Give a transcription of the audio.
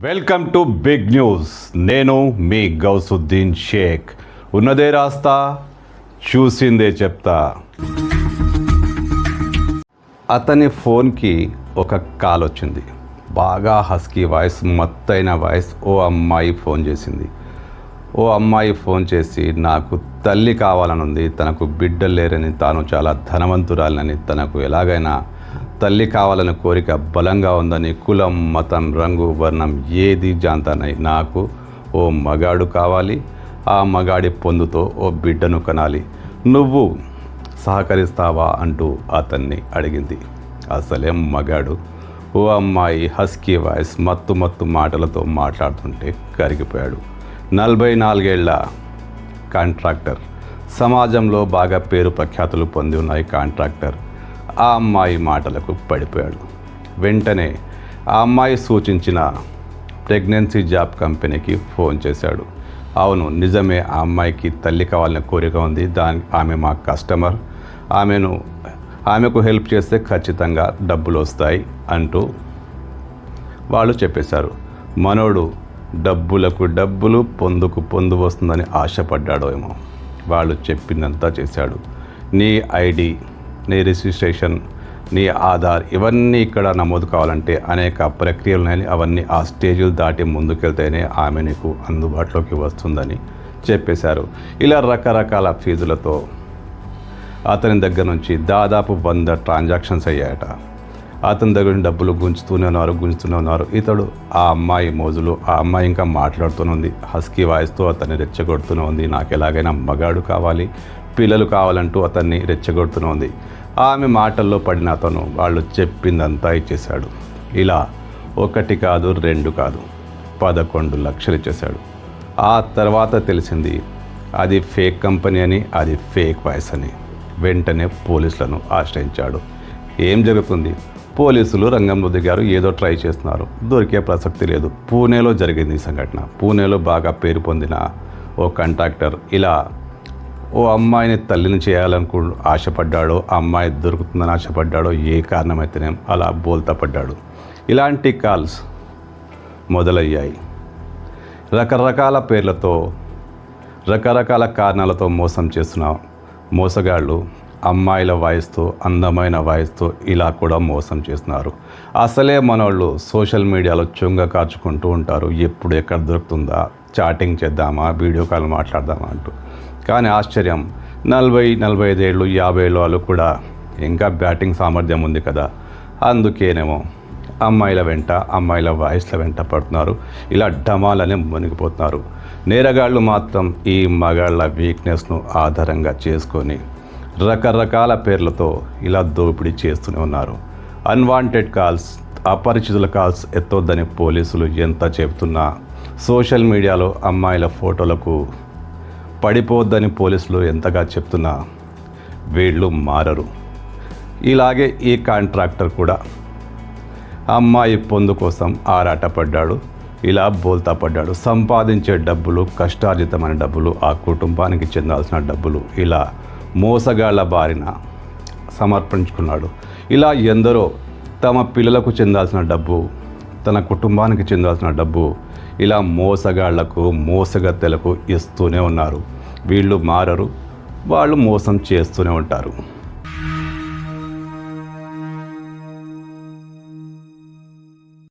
Welcome to big news. నేను మీ గౌసుద్దీన్ షేక్. ఉన్నదే రాస్తా, చూసిందే చెప్తా. అతని ఫోన్కి ఒక కాల్ వచ్చింది. బాగా హస్కీ వాయిస్, మత్తైన వాయిస్. ఓ అమ్మాయి ఫోన్ చేసింది. ఓ అమ్మాయి ఫోన్ చేసి నాకు తల్లి కావాలనుంది, తనకు బిడ్డలు లేరని, తాను చాలా ధనవంతురాలని, తనకు ఎలాగైనా తల్లి కావాలని కోరిక బలంగా ఉందని, కులం, మతం, రంగు, వర్ణం ఏది జాంతానై నాకు ఓ మగాడు కావాలి, ఆ మగాడి పొందుతో ఓ బిడ్డను కనాలి, నువ్వు సహకరిస్తావా అంటూ అతన్ని అడిగింది. అసలేం మగాడు. ఓ అమ్మాయి హస్కీ వాయిస్, మత్తు మాటలతో మాట్లాడుతుంటే కరిగిపోయాడు. 44 ఏళ్ల కాంట్రాక్టర్, సమాజంలో బాగా పేరు ప్రఖ్యాతులు పొంది ఉన్నాయి కాంట్రాక్టర్. ఆ అమ్మాయి మాటలకు పడిపోయాడు. వెంటనే ఆ అమ్మాయి సూచించిన ప్రెగ్నెన్సీ జాబ్ కంపెనీకి ఫోన్ చేశాడు. అవును, నిజమే, ఆ అమ్మాయికి తల్లి కావాలనే కోరిక ఉంది, ఆమె మా కస్టమర్, ఆమెకు హెల్ప్ చేస్తే ఖచ్చితంగా డబ్బులు వస్తాయి అంటూ వాళ్ళు చెప్పేశారు. మనోడు డబ్బులకు డబ్బులు, పొందుకు పొందు వస్తుందని ఆశపడ్డాడో ఏమో. వాళ్ళు చెప్పిందంతా చేశాడు. నీ ఐడి, నీ రిజిస్ట్రేషన్, నీ ఆధార్, ఇవన్నీ ఇక్కడ నమోదు కావాలంటే అనేక ప్రక్రియలు ఉన్నాయి. అవన్నీ ఆ స్టేజ్లు దాటి ముందుకెళ్తేనే ఆమె నీకు అందుబాటులోకి వస్తుందని చెప్పేశారు. ఇలా రకరకాల ఫీజులతో అతని దగ్గర నుంచి దాదాపు 100 ట్రాన్సాక్షన్స్ అయ్యాయట. అతని దగ్గర నుంచి డబ్బులు గుంజుతూనే ఉన్నారు. ఇతడు ఆ అమ్మాయి మోజులు, ఆ అమ్మాయి ఇంకా మాట్లాడుతూనే ఉంది, హస్కీ వాయిస్తో అతన్ని రెచ్చగొడుతూనే ఉంది. నాకు ఎలాగైనా మగాడు కావాలి, పిల్లలు కావాలంటూ అతన్ని రెచ్చగొడుతూనే ఉంది. ఆమె మాటల్లో పడిన అతను వాళ్ళు చెప్పిందంతా ఇచ్చేశాడు. ఇలా 1 కాదు 2 కాదు 11 లక్షలు ఇచ్చేశాడు. ఆ తర్వాత తెలిసింది అది ఫేక్ కంపెనీ అని, అది ఫేక్ వాయిస్ అని. వెంటనే పోలీసులను ఆశ్రయించాడు. ఏం జరుగుతుంది? పోలీసులు రంగంలో దిగారు. ఏదో ట్రై చేస్తున్నారు, దొరికే ప్రసక్తి లేదు. పూణేలో జరిగింది ఈ సంఘటన. పూణేలో బాగా పేరు పొందిన ఓ కాంట్రాక్టర్ ఇలా ఓ అమ్మాయిని తల్లిని చేయాలనుకు ఆశపడ్డాడో, ఆ అమ్మాయి దొరుకుతుందని ఆశపడ్డాడో, ఏ కారణమైతేనే అలా బోల్తా పడ్డాడు. ఇలాంటి కాల్స్ మొదలయ్యాయి. రకరకాల పేర్లతో, రకరకాల కారణాలతో మోసం చేస్తున్న మోసగాళ్ళు అమ్మాయిల వాయిస్తో, అందమైన వాయిస్తో ఇలా కూడా మోసం చేస్తున్నారు. అసలే మనోళ్ళు సోషల్ మీడియాలో చొంగ కార్చుకుంటూ ఉంటారు. ఎప్పుడు ఎక్కడ దొరుకుతుందా, చాటింగ్ చేద్దామా, వీడియో కాల్ మాట్లాడదామా అంటూ. కానీ ఆశ్చర్యం, 40-45 ఏళ్ళు, 50 ఏళ్ళు వాళ్ళు కూడా ఇంకా బ్యాటింగ్ సామర్థ్యం ఉంది కదా, అందుకేనేమో అమ్మాయిల వెంట, అమ్మాయిల వాయిస్ల వెంట పడుతున్నారు. ఇలా డమాలని మునిగిపోతున్నారు. నేరగాళ్ళు మాత్రం ఈ మగాళ్ళ వీక్నెస్ను ఆధారంగా చేసుకొని రకరకాల పేర్లతో ఇలా దోపిడీ చేస్తూనే ఉన్నారు. అన్వాంటెడ్ కాల్స్, అపరిచితుల కాల్స్ ఎత్తొద్దని పోలీసులు ఎంత చెబుతున్నా, సోషల్ మీడియాలో అమ్మాయిల ఫోటోలకు పడిపోవద్దని పోలీసులు ఎంతగా చెప్తున్నా వీళ్ళు మారరు. ఇలాగే ఈ కాంట్రాక్టర్ కూడా అమ్మాయి పొందు కోసం ఆరాటపడ్డాడు. ఇలా బోల్తా పడ్డాడు. సంపాదించే డబ్బులు, కష్టార్జితమైన డబ్బులు, ఆ కుటుంబానికి చెందాల్సిన డబ్బులు ఇలా మోసగాళ్ల బారిన సమర్పించుకున్నాడు. ఇలా ఎందరో తమ పిల్లలకు చెందాల్సిన డబ్బు, తన కుటుంబానికి చెందాల్సిన డబ్బు ఇలా మోసగాళ్లకు, మోసగత్తెలకు ఇస్తూనే ఉన్నారు. వీళ్ళు మారరు, వాళ్ళు మోసం చేస్తూనే ఉంటారు.